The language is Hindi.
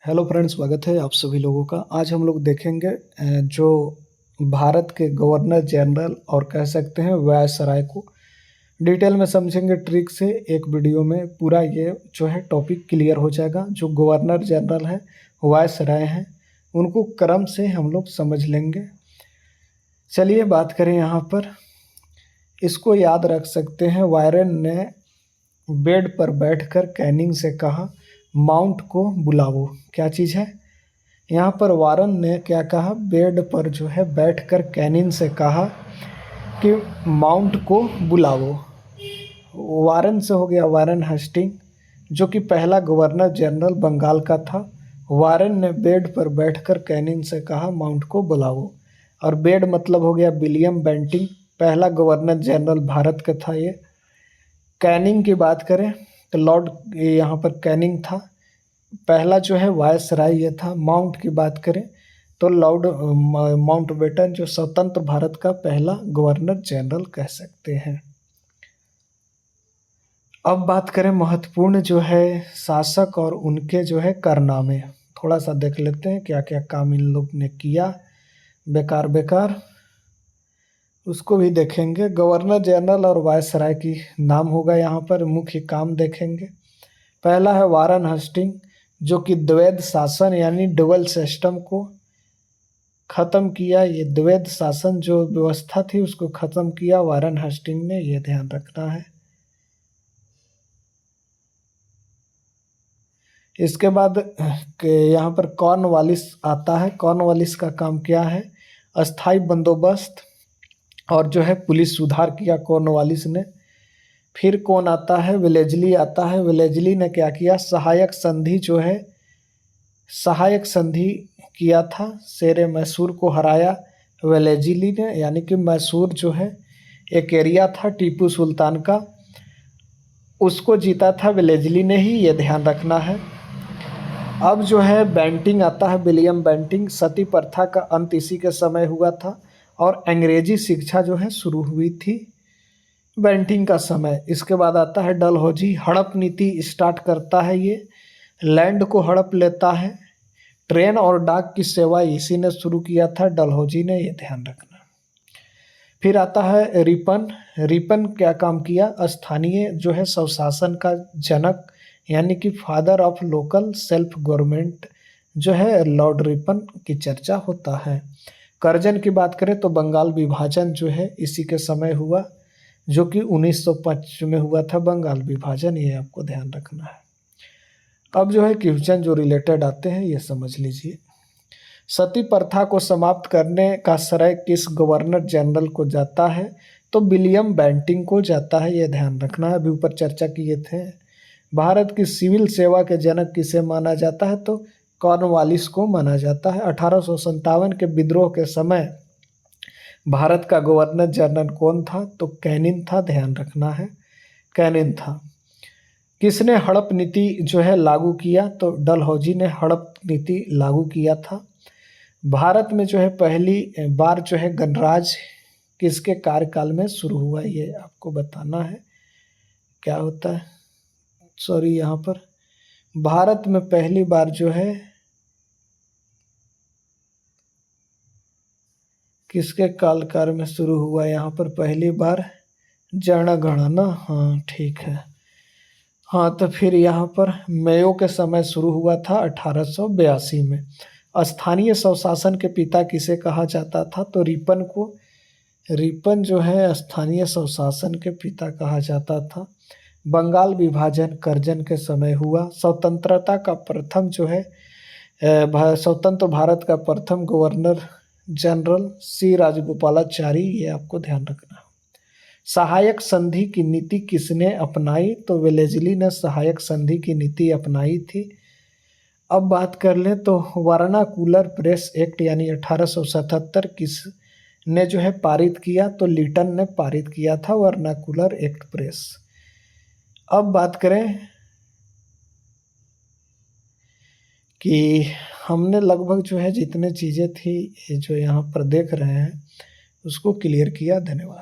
हेलो फ्रेंड्स, स्वागत है आप सभी लोगों का। आज हम लोग देखेंगे जो भारत के गवर्नर जनरल और कह सकते हैं वायसराय को डिटेल में समझेंगे ट्रिक से। एक वीडियो में पूरा ये जो है टॉपिक क्लियर हो जाएगा। जो गवर्नर जनरल है, वायसराय हैं, उनको क्रम से हम लोग समझ लेंगे। चलिए बात करें यहाँ पर। इसको याद रख सकते हैं। वायरन ने बेड पर बैठकर कैनिंग से कहा, माउंट को बुलाओ। क्या चीज़ है यहाँ पर? वारन ने क्या कहा? बेड पर जो है बैठकर कैनिंग से कहा कि माउंट को बुलाओ। वारन से हो गया वारन हेस्टिंग, जो कि पहला गवर्नर जनरल बंगाल का था। वारन ने बेड पर बैठकर कैनिंग से कहा, माउंट को बुलाओ। और बेड मतलब हो गया विलियम बेंटिंग, पहला गवर्नर जनरल भारत का था ये। कैनिंग की बात करें तो लॉर्ड यहाँ पर कैनिंग था, पहला जो है वायसराय ये था। माउंट की बात करें तो लॉर्ड माउंटबेटन, जो स्वतंत्र भारत का पहला गवर्नर जनरल कह सकते हैं। अब बात करें महत्वपूर्ण जो है शासक और उनके जो है कारनामे, थोड़ा सा देख लेते हैं क्या क्या काम इन लोग ने किया। बेकार उसको भी देखेंगे। गवर्नर जनरल और वायसराय की नाम होगा यहाँ पर। मुख्य काम देखेंगे। पहला है वारन हेस्टिंग, जो कि द्वैध शासन यानी डबल सिस्टम को ख़त्म किया। ये द्वैध शासन जो व्यवस्था थी उसको ख़त्म किया वारन हेस्टिंग ने, ये ध्यान रखना है। इसके बाद यहाँ पर कॉर्नवालिस आता है। कॉर्नवालिस का काम क्या है? अस्थाई बंदोबस्त और जो है पुलिस सुधार किया कॉर्नवालिस ने। फिर कौन आता है? वेलेजली आता है। वेलेजली ने क्या किया? सहायक संधि जो है, सहायक संधि किया था। शेर मैसूर को हराया वेलेजली ने, यानी कि मैसूर जो है एक एरिया था टीपू सुल्तान का, उसको जीता था वेलेजली ने ही, ये ध्यान रखना है। अब जो है बेंटिंग आता है, विलियम बेंटिंग। सती प्रथा का अंत इसी के समय हुआ था और अंग्रेजी शिक्षा जो है शुरू हुई थी बेंटिंग का समय। इसके बाद आता है डलहौजी, हड़प नीति स्टार्ट करता है ये, लैंड को हड़प लेता है। ट्रेन और डाक की सेवा इसी ने शुरू किया था, डलहौजी ने, ये ध्यान रखना। फिर आता है रिपन। रिपन क्या काम किया? स्थानीय जो है स्वशासन का जनक, यानी कि father of local self government जो है लॉर्ड रिपन की चर्चा होता है। कर्जन की बात करें तो बंगाल विभाजन जो है इसी के समय हुआ, जो कि 1905 में हुआ था बंगाल विभाजन, ये आपको ध्यान रखना है। अब जो है क्वेश्चन जो रिलेटेड आते हैं ये समझ लीजिए। सती प्रथा को समाप्त करने का श्रेय किस गवर्नर जनरल को जाता है? तो विलियम बेंटिंग को जाता है, ये ध्यान रखना है। अभी ऊपर चर्चा किए थे। भारत की सिविल सेवा के जनक किसे माना जाता है? तो कॉर्नवालिस को माना जाता है। 1857 के विद्रोह के समय भारत का गवर्नर जनरल कौन था? तो कैनिंग था, ध्यान रखना है, कैनिंग था। किसने हड़प नीति जो है लागू किया? तो डलहौजी ने हड़प नीति लागू किया था। भारत में जो है पहली बार जो है गणराज्य किसके कार्यकाल में शुरू हुआ, ये आपको बताना है क्या होता है। सॉरी, यहाँ पर भारत में पहली बार जो है किसके काल में शुरू हुआ? यहाँ पर पहली बार जनगणना, हाँ ठीक है। हाँ तो फिर यहाँ पर मेयो के समय शुरू हुआ था 1882 में। स्थानीय स्वशासन के पिता किसे कहा जाता था? तो रिपन को, रिपन जो है स्थानीय स्वशासन के पिता कहा जाता था। बंगाल विभाजन कर्जन के समय हुआ। स्वतंत्रता का प्रथम जो है स्वतंत्र भारत का प्रथम गवर्नर जनरल सी राजगोपालाचारी, ये आपको ध्यान रखना है। सहायक संधि की नीति किसने अपनाई? तो वेलेजली ने सहायक संधि की नीति अपनाई थी। अब बात कर लें तो वर्नाकुलर प्रेस एक्ट यानी 1877 किस ने जो है पारित किया? तो लिटन ने पारित किया था वर्नाकुलर एक्ट प्रेस। अब बात करें कि हमने लगभग जो है जितने चीज़ें थी जो यहाँ पर देख रहे हैं उसको क्लियर किया। धन्यवाद।